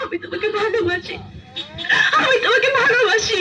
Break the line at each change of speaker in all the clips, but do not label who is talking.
আমি তোমাকে ভালোবাসি, আমি তোমাকে ভালোবাসি।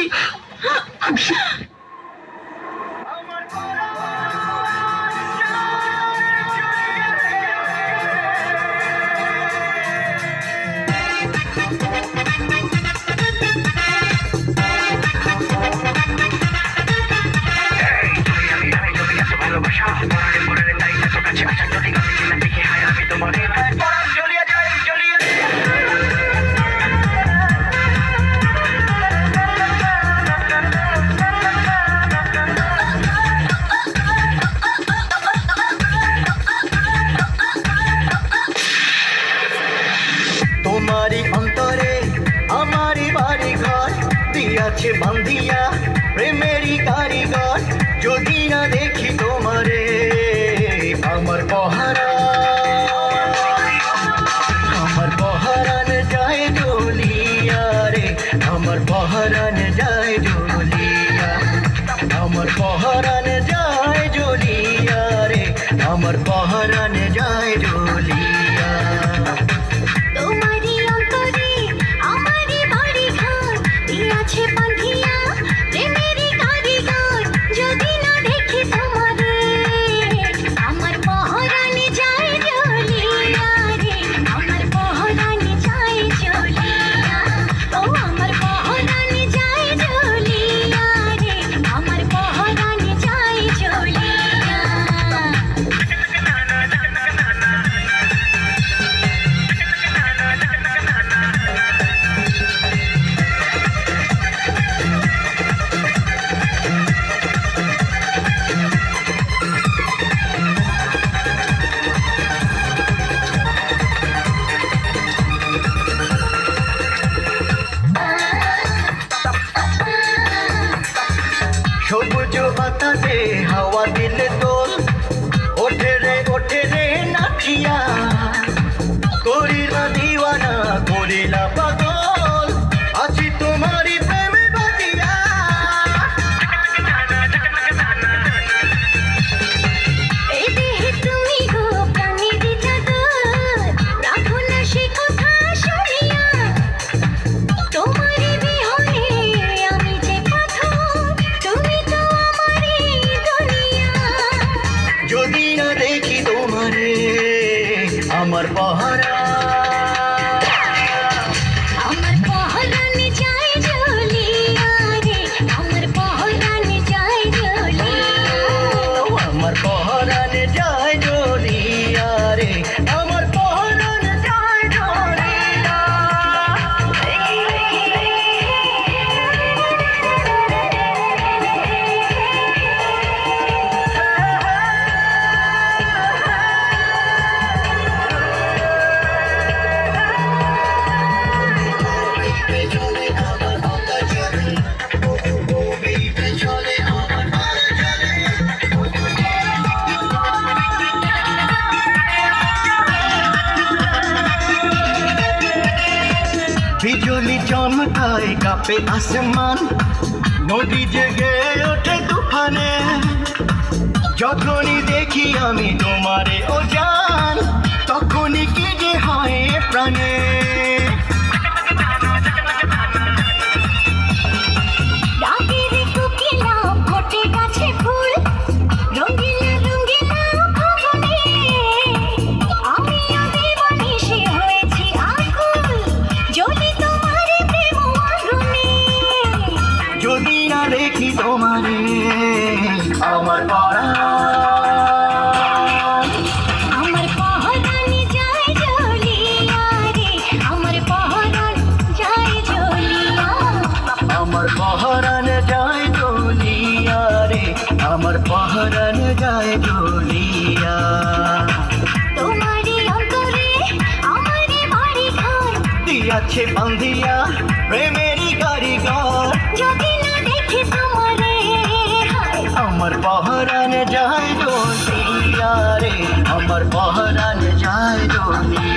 তোমারি অন্তরে আমারি বাড়ি ঘর দিয়াছে বান্ধিয়া প্রেমেরই কারিগর। যদি না দেখি তোমারে আমার পহরান যায় জ্বলিয়া রে, আমার পহরান যায় জ্বলিয়া, আমার পহরান যায় জ্বলিয়া রে, আমার পহরান যায় জ্বলিয়া। সবুজ বাতাসে হাওয়া দিলে তোল ওঠে রে নাচিয়া, করিলা দিওয়ানা করিলা পাগল আছি তোমারই প্রেমে বাজিয়া। যদি না দেখি তোমারে আমার পহরা,
আমার পহরান যায় জ্বলিয়া রে, আমার পহরান যায় জ্বলিয়া,
আমার পহরান যায় জ্বলিয়া রে, আমার পহরান যায় জ্বলিয়া। বিজলি চমকায় কাঁপে আসমান, নদী জেগে ওঠে তুফানে, যখনই দেখি আমি তোমারে ও জান তখনই কি যে হয় প্রাণে। যদি না দেখি তোমারে আমার পরাণ,
আমার পহরান যায় জ্বলিয়া রে, আমার পহরান যায় জ্বলিয়া,
আমার পহরান যায় জ্বলিয়া রে, আমার পহরান যায় জ্বলিয়া।
তোমারই অন্তরে আমারই বাড়ি ঘর
দিয়াছে বান্ধিয়া প্রেমেরই কারিগর।
যদি না দেখি তোমারে
আমার পহরান যায় জ্বলিয়া রে, আমার পহরান যায় জ্বলিয়া।